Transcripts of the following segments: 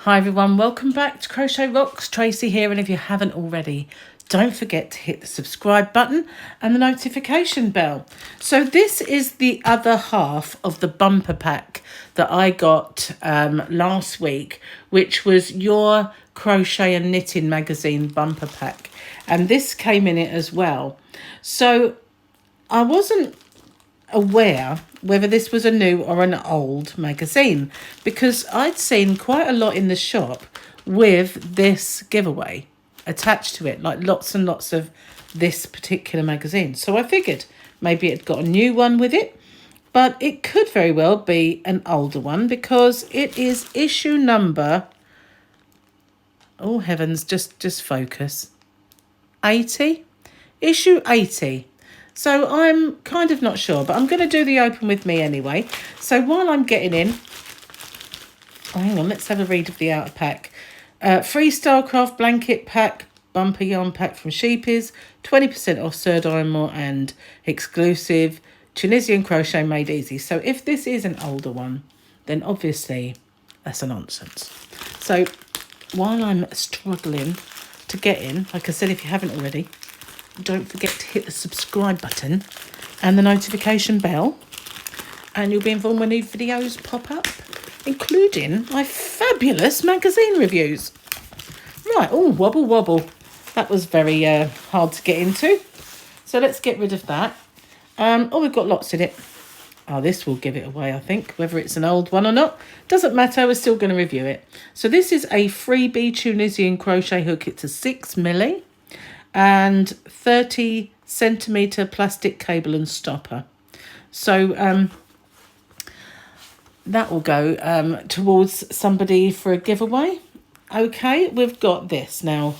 Hi everyone, welcome back to Crochet Rocks. Tracy here, and if you haven't already, don't forget to hit the subscribe button and the notification bell. So this is the other half of the bumper pack that I got last week, which was your Crochet and Knitting magazine bumper pack. And this came in it as well. So I wasn't aware whether this was a new or an old magazine, because I'd seen quite a lot in the shop with this giveaway attached to it, like lots and lots of this particular magazine. So I figured maybe it got a new one with it, but it could very well be an older one because it is issue number, oh heavens, just focus, 80, issue 80. So I'm kind of not sure, but I'm going to do the open with me anyway. So while I'm getting in, oh, hang on, let's have a read of the outer pack. Freestyle craft blanket pack, bumper yarn pack from Sheepies, 20% off Sir Diamond and exclusive Tunisian Crochet made easy. So if this is an older one, then obviously that's a nonsense. So while I'm struggling to get in, like I said, if you haven't already, don't forget to hit the subscribe button and the notification bell, and you'll be informed when new videos pop up, including my fabulous magazine reviews. Right, oh, wobble wobble. That was very hard to get into. So let's get rid of that. Oh, we've got lots in it. Oh, this will give it away, I think, whether it's an old one or not. Doesn't matter, we're still going to review it. So this is a freebie Tunisian crochet hook. It's a 6mm. And 30 centimetre plastic cable and stopper. So that will go towards somebody for a giveaway. Okay, we've got this now.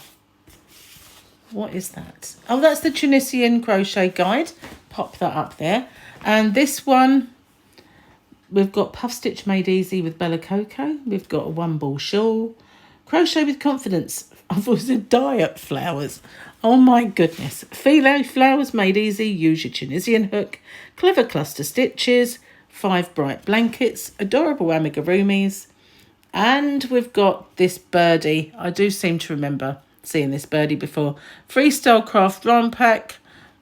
What is that? Oh, that's the Tunisian Crochet Guide. Pop that up there. And this one, we've got Puff Stitch Made Easy with Bella Coco. We've got a one ball shawl. Crochet with Confidence. I thought it was a dye-up flowers. Oh my goodness. Fillet flowers made easy. Use your Tunisian hook. Clever cluster stitches. 5 bright blankets. Adorable amigurumis. And we've got this birdie. I do seem to remember seeing this birdie before. Freestyle craft yarn pack.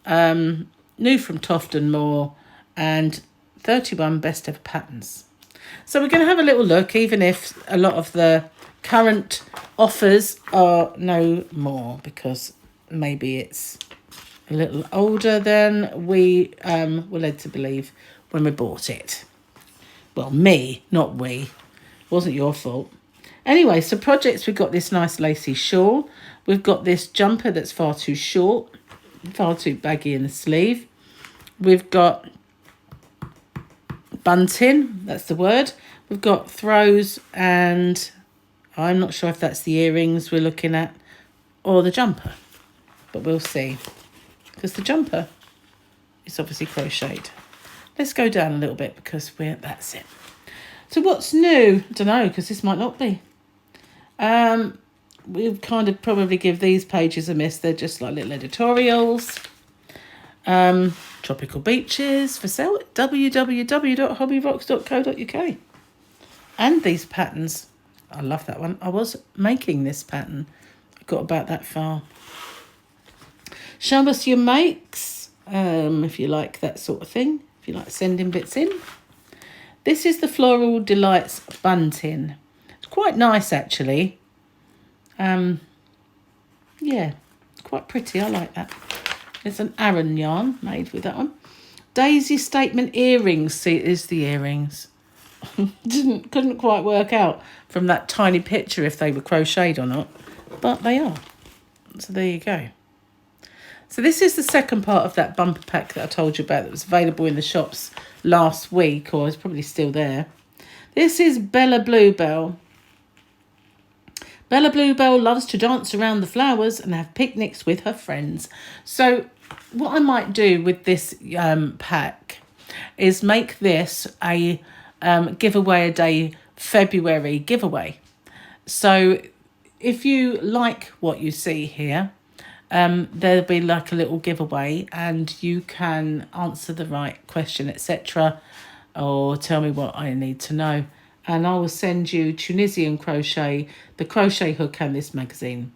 New from Toft and More. And 31 best ever patterns. So we're going to have a little look, even if a lot of the current offers are no more, because maybe it's a little older than we were led to believe when we bought it. Well, me, not we. Wasn't your fault. Anyway, so projects, we've got this nice lacy shawl. We've got this jumper that's far too short, far too baggy in the sleeve. We've got bunting, that's the word. We've got throws, and I'm not sure if that's the earrings we're looking at or the jumper, but we'll see, because the jumper is obviously crocheted. Let's go down a little bit because that's it. So what's new? I don't know, because this might not be. We'll kind of probably give these pages a miss. They're just like little editorials. Tropical beaches for sale at www.hobbyrocks.co.uk. And these patterns. I love that one. I was making this pattern. I got about that far. Show us your makes, if you like that sort of thing. If you like sending bits in. This is the Floral Delights Bunting. It's quite nice, actually. Yeah, it's quite pretty. I like that. It's an Aran yarn made with that one. Daisy Statement earrings. See, it is the earrings. Couldn't quite work out from that tiny picture if they were crocheted or not, but they are. So there you go. So this is the second part of that bumper pack that I told you about that was available in the shops last week, or is probably still there. This is Bella Bluebell. Bella Bluebell loves to dance around the flowers and have picnics with her friends. So what I might do with this pack is make this a giveaway a day February giveaway. So if you like what you see here, there'll be like a little giveaway, and you can answer the right question, etc., or tell me what I need to know, and I will send you Tunisian Crochet, the crochet hook and this magazine,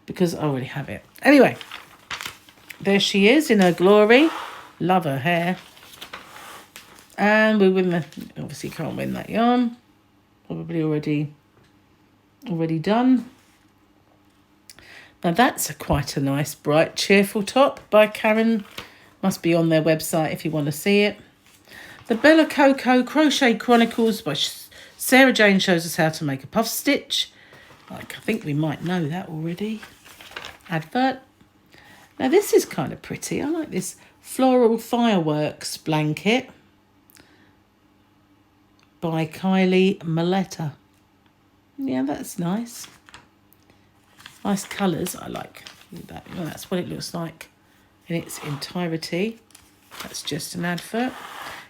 because I already have it. Anyway, there she is in her glory. Love her hair. And we win the, obviously can't win that yarn. Probably already done. Now that's quite a nice, bright, cheerful top by Karen. Must be on their website if you want to see it. The Bella Coco Crochet Chronicles by Sarah Jane shows us how to make a puff stitch. Like, I think we might know that already. Advert. Now this is kind of pretty. I like this Floral Fireworks blanket by Kylie Maletta. Yeah, that's nice. Nice colours. I like that. Well, that's what it looks like in its entirety. That's just an advert.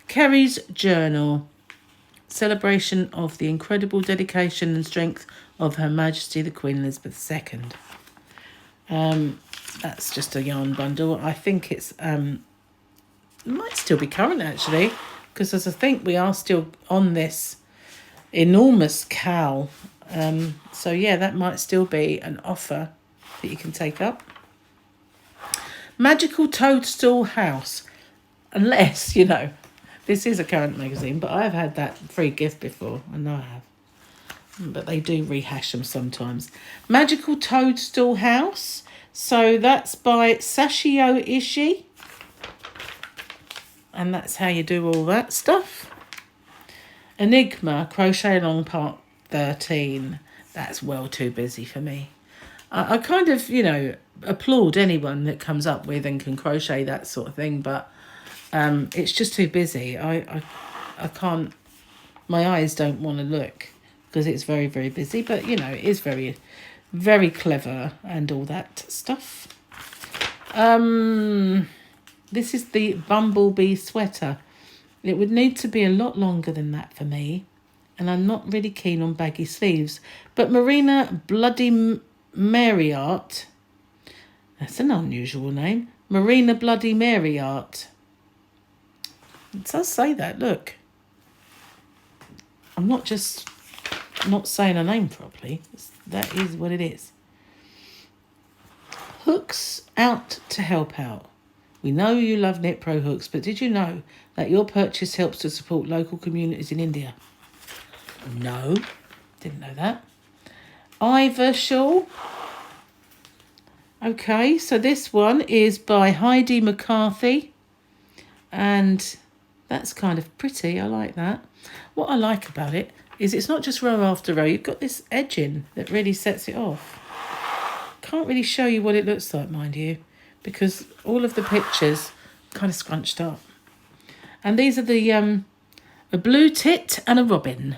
Kerry's Journal. Celebration of the incredible dedication and strength of Her Majesty the Queen Elizabeth II. That's just a yarn bundle. I think it's it might still be current actually, because as I think we are still on this enormous cowl. So yeah, that might still be an offer that you can take up. Magical Toadstool House. Unless, you know, this is a current magazine, but I've had that free gift before. I know I have. But they do rehash them sometimes. Magical Toadstool House. So that's by Sashio Ishii. And that's how you do all that stuff. Enigma Crochet Along Part 13. That's well too busy for me. I kind of, you know, applaud anyone that comes up with and can crochet that sort of thing, but it's just too busy. I can't, my eyes don't want to look because it's very, very busy, but you know, it is very, very clever and all that stuff. This is the Bumblebee Sweater. It would need to be a lot longer than that for me, and I'm not really keen on baggy sleeves, but Marina Bloody Mary Art, that's an unusual name, Marina Bloody Mary Art. It does say that, look. I'm not just not saying her name properly. That is what it is. Hooks out to help out. We know you love Knit Pro hooks, but did you know that your purchase helps to support local communities in India? No, didn't know that. Ivor Shawl. Okay, so this one is by Heidi McCarthy, and that's kind of pretty. I like that. What I like about it is it's not just row after row. You've got this edging that really sets it off. Can't really show you what it looks like, mind you, because all of the pictures kind of scrunched up. And these are the a blue tit and a robin.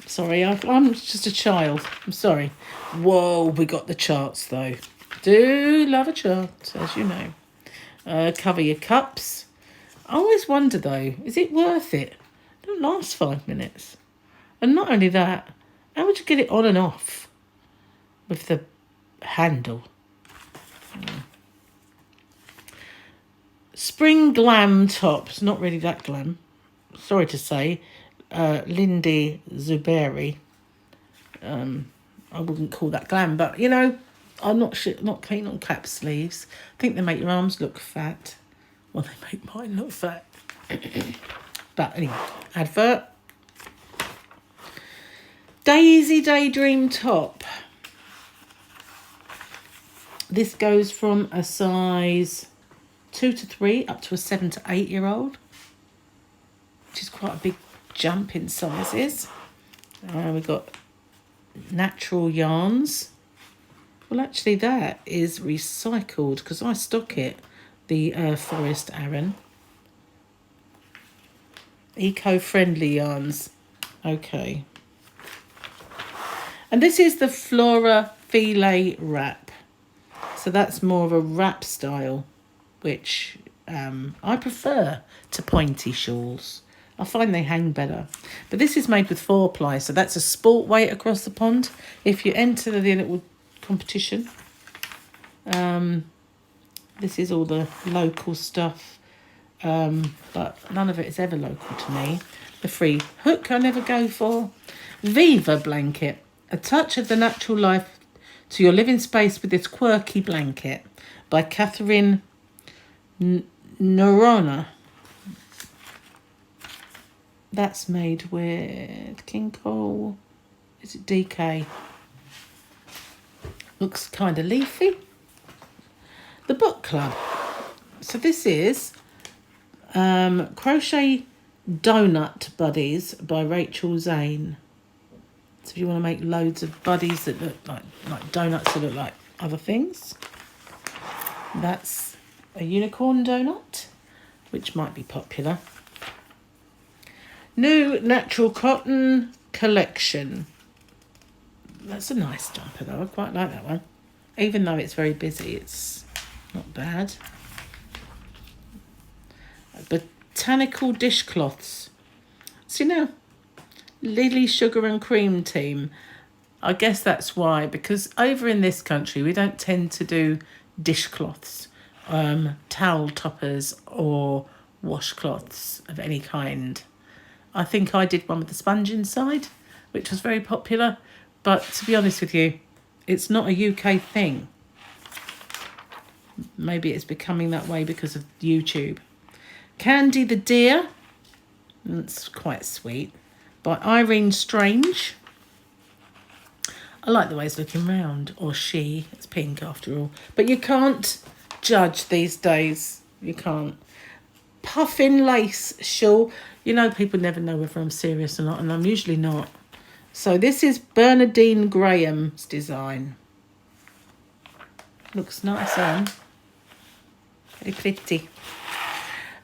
Sorry, I'm just a child. I'm sorry. Whoa, we got the charts though. Do love a chart, as you know. Cover your cups. I always wonder though, is it worth it? It don't last 5 minutes. And not only that, how would you get it on and off with the handle? Spring Glam tops. Not really that glam. Sorry to say. Lindy Zuberi. I wouldn't call that glam, but you know, I'm not keen on cap sleeves. I think they make your arms look fat. Well, they make mine look fat. But anyway, advert. Daisy Daydream top. This goes from a size 2 to 3 up to a 7 to 8 year old, which is quite a big jump in sizes. We've got natural yarns. Well, actually that is recycled because I stock it. The Forest Aran. Eco-friendly yarns. Okay. And this is the Flora Fillet wrap. So that's more of a wrap style, which I prefer to pointy shawls. I find they hang better. But this is made with 4-ply, so that's a sport weight across the pond. If you enter the little competition, this is all the local stuff, but none of it is ever local to me. the free hook I never go for. Viva Blanket. A touch of the natural life to your living space with this quirky blanket by Catherine Norona. That's made with King Cole. Is it DK? Looks kind of leafy. The Book Club. So this is Crochet Donut Buddies by Rachel Zane. So if you want to make loads of buddies that look like donuts that look like other things. That's a unicorn donut, which might be popular. New Natural Cotton Collection. That's a nice jumper though. I quite like that one. Even though it's very busy, it's not bad. Botanical dishcloths. See now, Lily Sugar and Cream team. I guess that's why, because over in this country we don't tend to do dishcloths, towel toppers or washcloths of any kind. I think I did one with the sponge inside, which was very popular, but to be honest with you, it's not a UK thing. Maybe it's becoming that way because of YouTube. Candy the Deer, that's quite sweet, by Irene Strange. I like the way it's looking round, or she, it's pink after all. But you can't judge these days, you can't. Puffin Lace shawl. You know, people never know whether I'm serious or not, and I'm usually not. So this is Bernadine Graham's design. Looks nice on. Very pretty.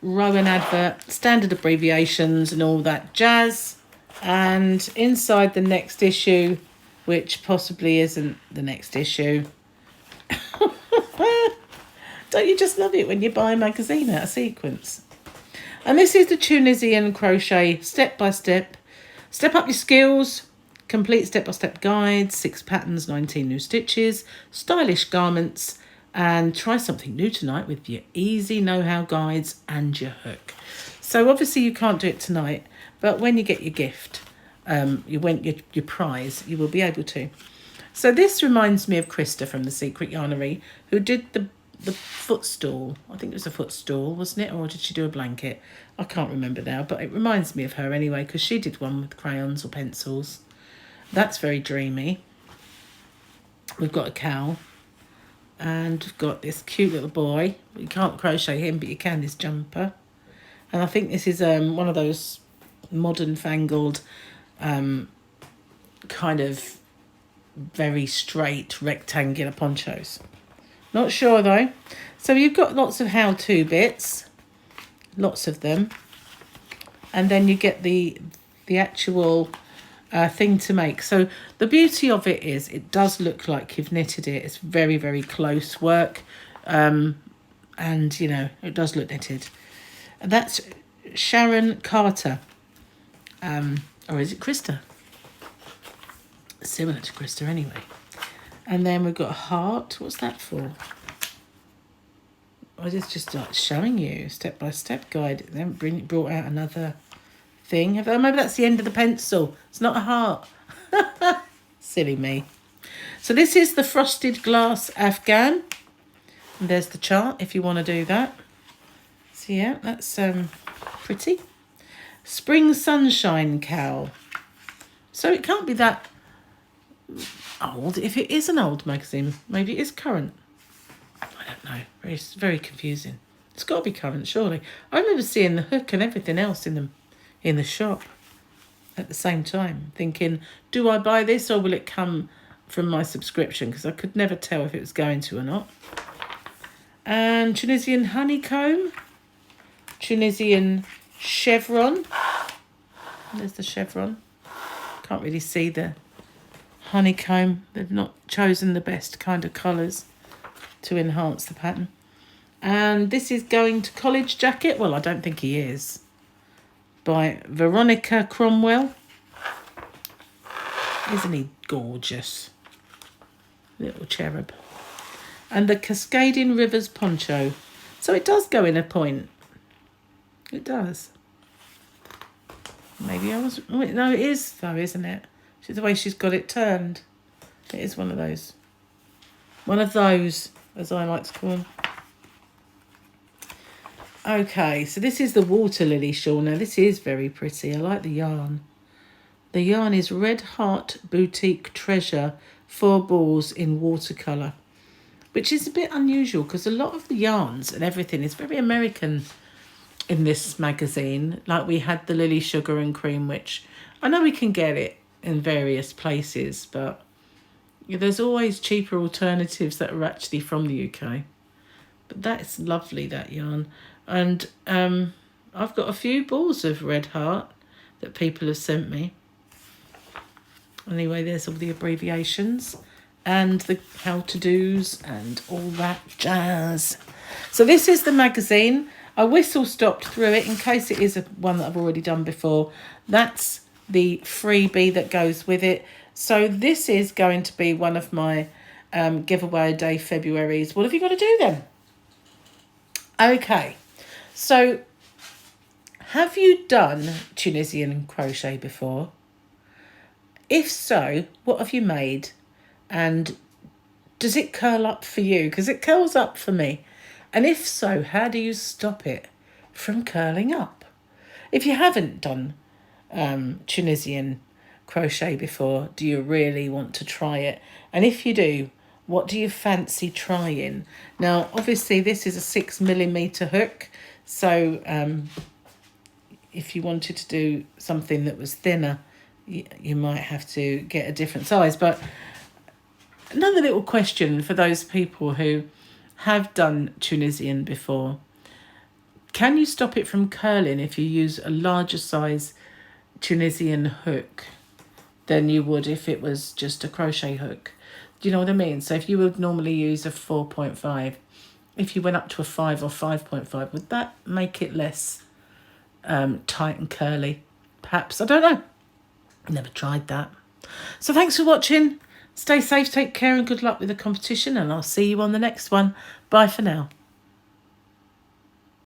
Rowan advert, standard abbreviations and all that jazz. And inside the next issue, which possibly isn't the next issue. Don't you just love it when you buy a magazine out of sequence? And this is the Tunisian Crochet step-by-step. Step up your skills. Complete step-by-step guides. 6 patterns, 19 new stitches. Stylish garments. And try something new tonight with your easy know-how guides and your hook. So obviously you can't do it tonight, but when you get your gift, your prize, you will be able to. So this reminds me of Krista from The Secret Yarnery, who did the footstool. I think it was a footstool, wasn't it? Or did she do a blanket? I can't remember now, but it reminds me of her anyway, because she did one with crayons or pencils. That's very dreamy. We've got a cowl. And we've got this cute little boy. You can't crochet him, but you can this jumper. And I think this is one of those modern fangled kind of very straight rectangular ponchos. Not sure though. So you've got lots of how-to bits, lots of them, and then you get the actual thing to make. So the beauty of it is it does look like you've knitted it. It's very, very close work, and you know, it does look knitted. And that's Sharon Carter, or is it Krista? Similar to Krista anyway. And then we've got a heart. What's that for? I just like showing you step-by-step guide. They haven't brought out another thing. Maybe that's the end of the pencil. It's not a heart. Silly me. So this is the Frosted Glass Afghan. And there's the chart if you want to do that. So yeah, that's pretty. Spring Sunshine Cowl. So it can't be that old. If it is an old magazine, maybe it is current. I don't know. It's very confusing. It's got to be current, surely. I remember seeing the hook and everything else in the shop at the same time, thinking, do I buy this or will it come from my subscription? Because I could never tell if it was going to or not. And Tunisian Honeycomb. Tunisian Chevron. There's the chevron. Can't really see the honeycomb. They've not chosen the best kind of colours to enhance the pattern. And this is Going to College Jacket. Well, I don't think he is. By Veronica Cromwell. Isn't he gorgeous? Little cherub. And the Cascading Rivers Poncho. So it does go in a point. It does. Maybe I was... No, it is though, isn't it? It's the way she's got it turned. It is one of those. One of those, as I like to call them. Okay, so this is the water lily shawl. Now, this is very pretty. I like the yarn. The yarn is Red Heart Boutique Treasure 4 balls in watercolour, which is a bit unusual because a lot of the yarns and everything is very American in this magazine. Like we had the Lily Sugar and Cream, which I know we can get it in various places, but there's always cheaper alternatives that are actually from the UK. But that's lovely, that yarn. And I've got a few balls of Red Heart that people have sent me. Anyway, there's all the abbreviations and the how-to-dos and all that jazz. So this is the magazine. I whistle-stopped through it in case it is one that I've already done before. That's the freebie that goes with it. So this is going to be one of my giveaway day Februaries. What have you got to do then? Okay, so have you done Tunisian crochet before? If so, what have you made? And does it curl up for you? Because it curls up for me. And if so, how do you stop it from curling up? If you haven't done Tunisian crochet before, do you really want to try it? And if you do, what do you fancy trying? Now, obviously, this is a 6mm hook. So if you wanted to do something that was thinner, you might have to get a different size. But another little question for those people who have done Tunisian before. Can you stop it from curling if you use a larger size Tunisian hook than you would if it was just a crochet hook? Do you know what I mean? So if you would normally use a 4.5, if you went up to a 5 or 5.5, would that make it less tight and curly? Perhaps, I don't know. Never tried that. So thanks for watching. Stay safe, take care, and good luck with the competition, and I'll see you on the next one. Bye for now.